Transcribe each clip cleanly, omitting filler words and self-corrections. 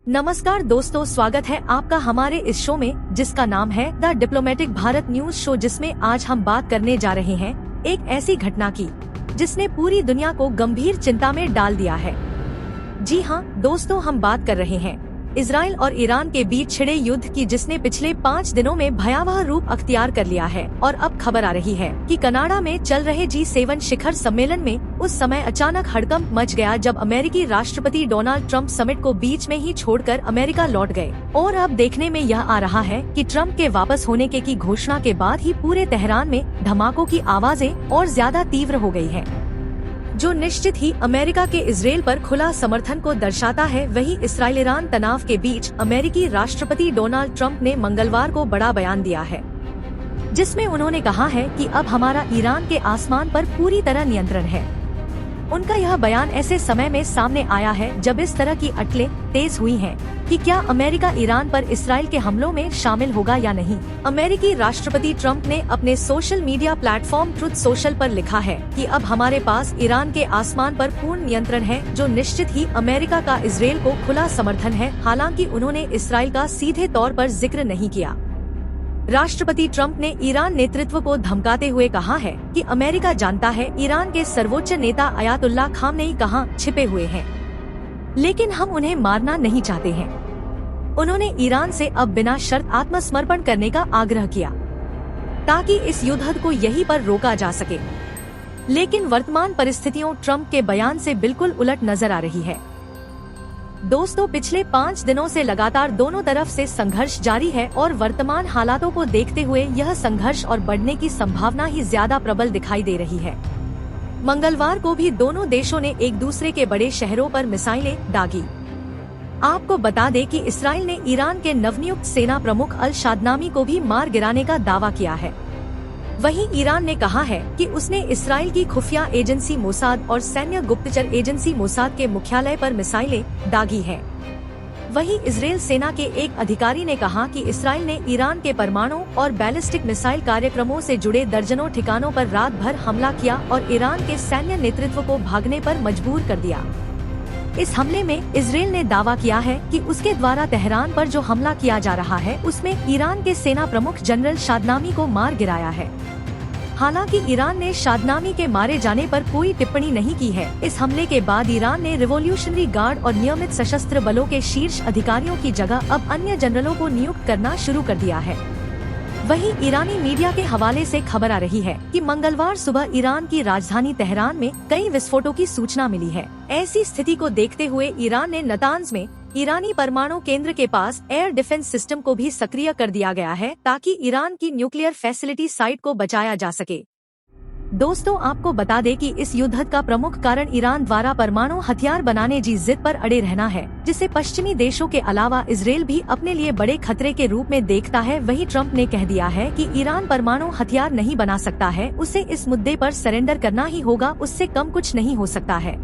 नमस्कार दोस्तों, स्वागत है आपका हमारे इस शो में जिसका नाम है the diplomatic Bharat news show, जिसमें आज हम बात करने जा रहे हैं एक ऐसी घटना की जिसने पूरी दुनिया को गंभीर चिंता में डाल दिया है। जी हाँ दोस्तों, हम बात कर रहे हैं इजराइल और ईरान के बीच छिड़े युद्ध की, जिसने पिछले 5 दिनों में भयावह रूप अख्तियार कर लिया है। और अब खबर आ रही है कि कनाडा में चल रहे G7 शिखर सम्मेलन में उस समय अचानक हड़कंप मच गया जब अमेरिकी राष्ट्रपति डोनाल्ड ट्रंप समिट को बीच में ही छोड़कर अमेरिका लौट गए। और अब देखने में यह आ रहा है कि ट्रंप के वापस होने की घोषणा के बाद ही पूरे तेहरान में धमाकों की आवाजें और ज्यादा तीव्र हो गई है, जो निश्चित ही अमेरिका के इजराइल पर खुला समर्थन को दर्शाता है। वहीं इसराइल ईरान तनाव के बीच अमेरिकी राष्ट्रपति डोनाल्ड ट्रंप ने मंगलवार को बड़ा बयान दिया है, जिसमें उन्होंने कहा है कि अब हमारा ईरान के आसमान पर पूरी तरह नियंत्रण है। उनका यह बयान ऐसे समय में सामने आया है जब इस तरह की अटकलें तेज हुई हैं कि क्या अमेरिका ईरान पर इसराइल के हमलों में शामिल होगा या नहीं। अमेरिकी राष्ट्रपति ट्रंप ने अपने social media platform truth social पर लिखा है कि अब हमारे पास ईरान के आसमान पर पूर्ण नियंत्रण है, जो निश्चित ही अमेरिका का इजराइल को खुला समर्थन है। हालांकि उन्होंने इसराइल का सीधे तौर पर जिक्र नहीं किया। राष्ट्रपति ट्रंप ने ईरान नेतृत्व को धमकाते हुए कहा है कि अमेरिका जानता है ईरान के सर्वोच्च नेता अयातुल्ला खामनेई कहां छिपे हुए हैं, लेकिन हम उन्हें मारना नहीं चाहते हैं। उन्होंने ईरान से अब बिना शर्त आत्मसमर्पण करने का आग्रह किया ताकि इस युद्ध को यहीं पर रोका जा सके। लेकिन वर्तमान परिस्थितियों ट्रंप के बयान से बिल्कुल उलट नजर आ रही है। दोस्तों, पिछले 5 दिनों से लगातार दोनों तरफ से संघर्ष जारी है और वर्तमान हालातों को देखते हुए यह संघर्ष और बढ़ने की संभावना ही ज्यादा प्रबल दिखाई दे रही है। मंगलवार को भी दोनों देशों ने एक दूसरे के बड़े शहरों पर मिसाइलें दागी। आपको बता दें कि इसराइल ने ईरान के नवनियुक्त सेना प्रमुख अल शादनामी को भी मार गिराने का दावा किया है। वहीं ईरान ने कहा है कि उसने इसराइल की खुफिया एजेंसी मोसाद और सैन्य गुप्तचर एजेंसी मोसाद के मुख्यालय पर मिसाइलें दागी हैं। वहीं इजराइल सेना के एक अधिकारी ने कहा कि इसराइल ने ईरान के परमाणु और बैलिस्टिक मिसाइल कार्यक्रमों से जुड़े दर्जनों ठिकानों पर रात भर हमला किया और ईरान के सैन्य नेतृत्व को भागने पर मजबूर कर दिया। इस हमले में इजराइल ने दावा किया है कि उसके द्वारा तेहरान पर जो हमला किया जा रहा है उसमें ईरान के सेना प्रमुख जनरल शादनामी को मार गिराया है। हालांकि ईरान ने शादनामी के मारे जाने पर कोई टिप्पणी नहीं की है। इस हमले के बाद ईरान ने रिवॉल्यूशनरी गार्ड और नियमित सशस्त्र बलों के शीर्ष अधिकारियों की जगह अब अन्य जनरलों को नियुक्त करना शुरू कर दिया है। वहीं ईरानी मीडिया के हवाले से खबर आ रही है कि मंगलवार सुबह ईरान की राजधानी तेहरान में कई विस्फोटों की सूचना मिली है। ऐसी स्थिति को देखते हुए ईरान ने नतांज में ईरानी परमाणु केंद्र के पास एयर डिफेंस सिस्टम को भी सक्रिय कर दिया गया है ताकि ईरान की न्यूक्लियर फैसिलिटी साइट को बचाया जा सके। दोस्तों, आपको बता दें कि इस युद्ध का प्रमुख कारण ईरान द्वारा परमाणु हथियार बनाने की जिद पर अड़े रहना है, जिसे पश्चिमी देशों के अलावा इजराइल भी अपने लिए बड़े खतरे के रूप में देखता है। वहीं ट्रंप ने कह दिया है कि ईरान परमाणु हथियार नहीं बना सकता है, उसे इस मुद्दे पर सरेंडर करना ही होगा, उससे कम कुछ नहीं हो सकता है।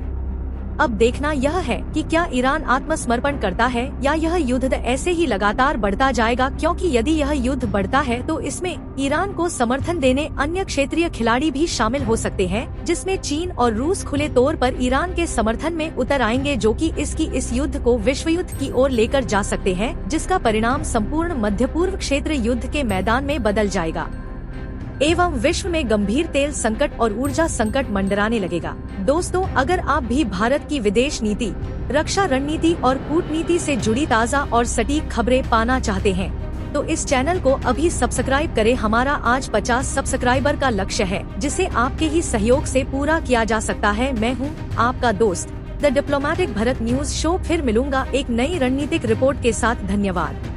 अब देखना यह है कि क्या ईरान आत्मसमर्पण करता है या यह युद्ध ऐसे ही लगातार बढ़ता जाएगा, क्योंकि यदि यह युद्ध बढ़ता है तो इसमें ईरान को समर्थन देने अन्य क्षेत्रीय खिलाड़ी भी शामिल हो सकते हैं, जिसमें चीन और रूस खुले तौर पर ईरान के समर्थन में उतर आएंगे, जो कि इस युद्ध को विश्व युद्ध की ओर लेकर जा सकते हैं, जिसका परिणाम संपूर्ण मध्य पूर्व क्षेत्र युद्ध के मैदान में बदल जाएगा एवं विश्व में गंभीर तेल संकट और ऊर्जा संकट मंडराने लगेगा। दोस्तों, अगर आप भी भारत की विदेश नीति, रक्षा रणनीति और कूटनीति से जुड़ी ताज़ा और सटीक खबरें पाना चाहते हैं तो इस चैनल को अभी सब्सक्राइब करें। हमारा आज 50 सब्सक्राइबर का लक्ष्य है, जिसे आपके ही सहयोग से पूरा किया जा सकता है। मैं हूँ आपका दोस्त the diplomatic Bharat news show. फिर मिलूंगा एक नई रणनीतिक रिपोर्ट के साथ। धन्यवाद।